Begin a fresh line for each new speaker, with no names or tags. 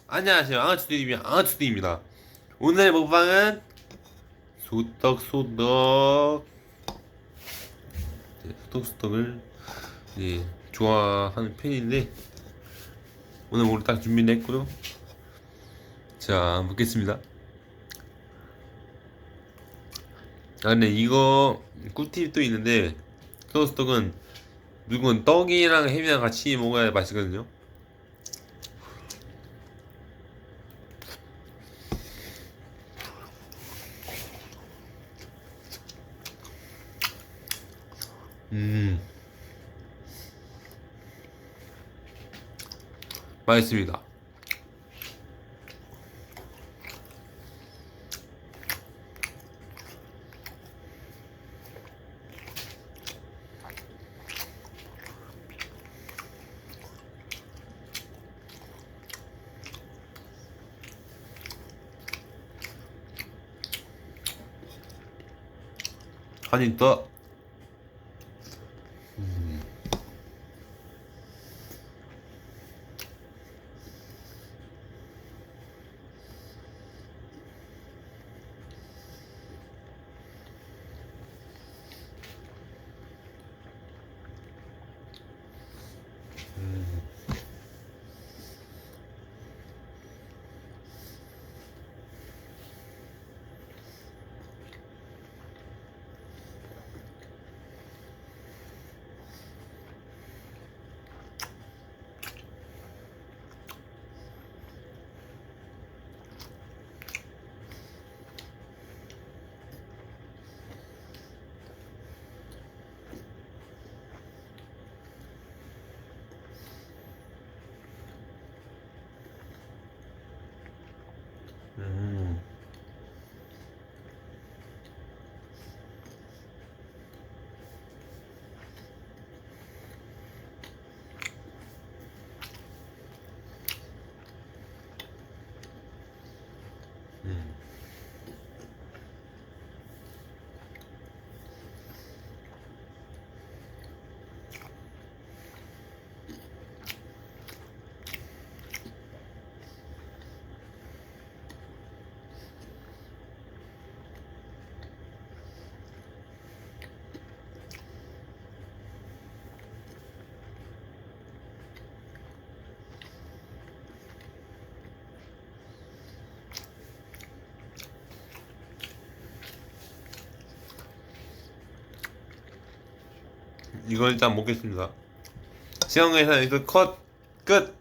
안녕하세요. 앙아추띠입니다. 오늘의 먹방은 소떡소떡. 소떡소떡을 좋아하는 편인데 오늘 딱 준비를 했고요. 자, 먹겠습니다. 근데 이거 꿀팁이 또 있는데, 소떡소떡은 무조건 떡이랑 햄이랑 같이 먹어야 맛있거든요. 음, 맛있습니다. 한입 더. 음. 음. 이걸 일단 먹겠습니다. 시간 관계상 여기서 컷! 끝!